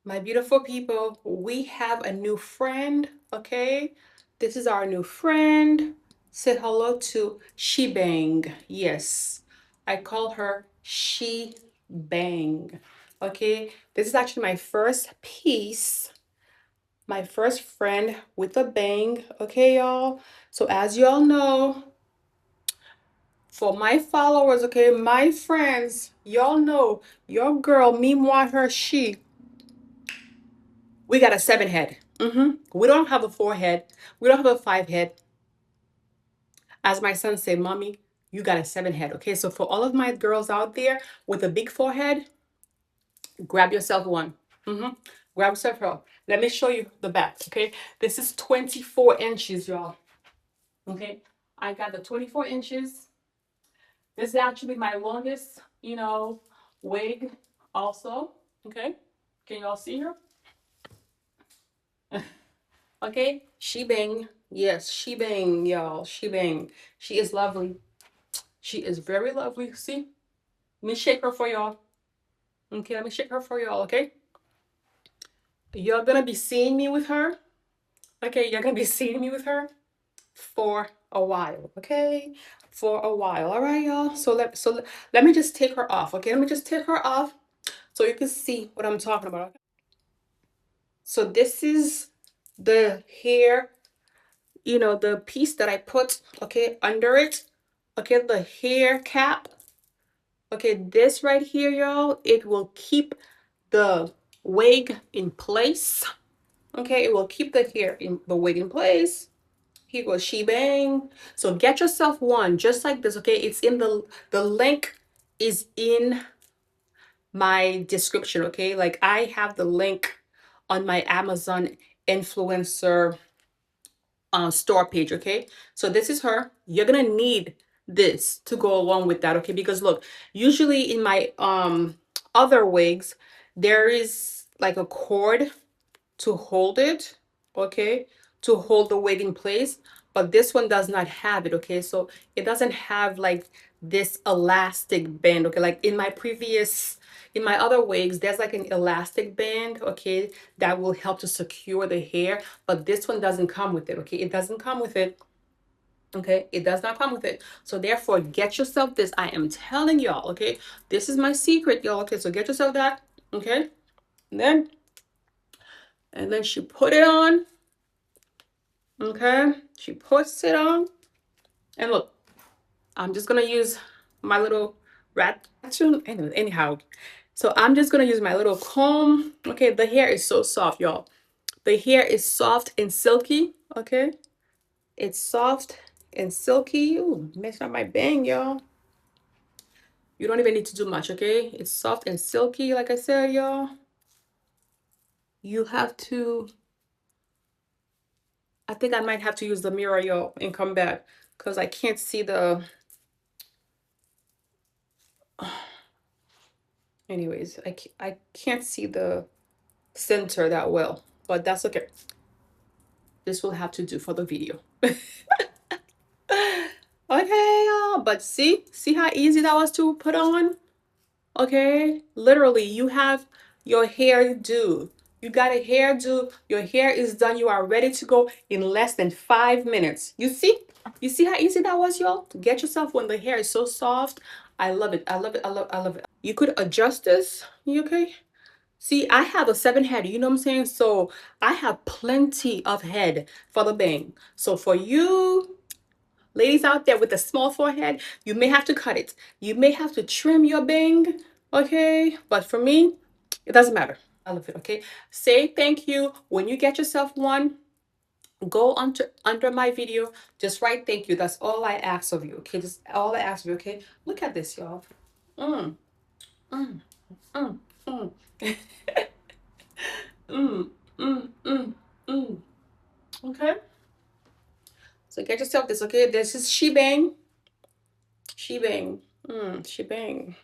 My beautiful people, we have a new friend, okay? This is our new friend. Say hello to Shebang. Yes, I call her Shebang, okay? This is actually my first piece, my first friend with a bang, okay, y'all? So as y'all know, for my followers, okay, my friends, y'all know your girl, me, moi, her, she, we got a 7 head. We don't have a 4 head. We don't have a 5 head. As my son said, Mommy, you got a 7 head. Okay, so for all of my girls out there with a big forehead, grab yourself one. Grab yourself one. Let me show you the back. Okay, this is 24 inches, y'all. Okay, I got the 24 inches. This is actually my longest, wig also. Okay, can you all see her? Okay, she bang. Yes, she bang, y'all. She bang. She is lovely. She is very lovely. See? Let me shake her for y'all. Okay, let me shake her for y'all, okay? You're gonna be seeing me with her. Okay, you're gonna be seeing me with her for a while, okay? For a while. All right, y'all. So let me just take her off, okay? Let me just take her off so you can see what I'm talking about. Okay? So this is the hair, the piece that I put, okay, under it. Okay, the hair cap. Okay, this right here, y'all, it will keep the wig in place. Okay, it will keep the wig in place. Here goes shebang. So get yourself one just like this. Okay, it's in the link is in my description. Okay, like I have the link on my Amazon influencer store page. Okay, so this is her. You're gonna need this to go along with that. Okay, because look, usually in my other wigs there is like a cord to hold it, okay, to hold the wig in place, but this one does not have it. Okay, so it doesn't have like this elastic band. Okay, like in my other wigs there's like an elastic band, okay, that will help to secure the hair, but this one doesn't come with it. Okay, it doesn't come with it. Okay, it does not come with it. So therefore get yourself this. I am telling y'all, okay, this is my secret, y'all. Okay, so get yourself that. Okay, and then she put it on. Okay, she puts it on, and look, I'm just gonna use my little rat tune. Anyhow, so I'm just gonna use my little comb. Okay, the hair is so soft, y'all. The hair is soft and silky. Okay, it's soft and silky. Ooh, messed up my bang, y'all. You don't even need to do much. Okay, it's soft and silky, like I said, y'all. You have to. I think I might have to use the mirror, y'all, and come back because I can't see the. Anyways, I can't see the center that well, but that's okay. This will have to do for the video. Okay, y'all, but see how easy that was to put on? Okay, literally, you have your hair do. You got a hairdo. Your hair is done. You are ready to go in less than 5 minutes. You see? You see how easy that was, y'all? Get yourself when the hair is so soft. I love it. I love it. I love it. You could adjust this. You okay? See, I have a 7 head, you know what I'm saying? So I have plenty of head for the bang. So for you ladies out there with a small forehead, you may have to cut it. You may have to trim your bang, okay? But for me, it doesn't matter. I love it, okay? Say thank you. When you get yourself one, go under my video. Just write thank you. That's all I ask of you, okay? Just all I ask of you, okay? Look at this, y'all. Mm, mm, mm, mm. Mm, mm, mm, mm. Okay. So get yourself this, okay? This is shebang. Shebang. Shebang.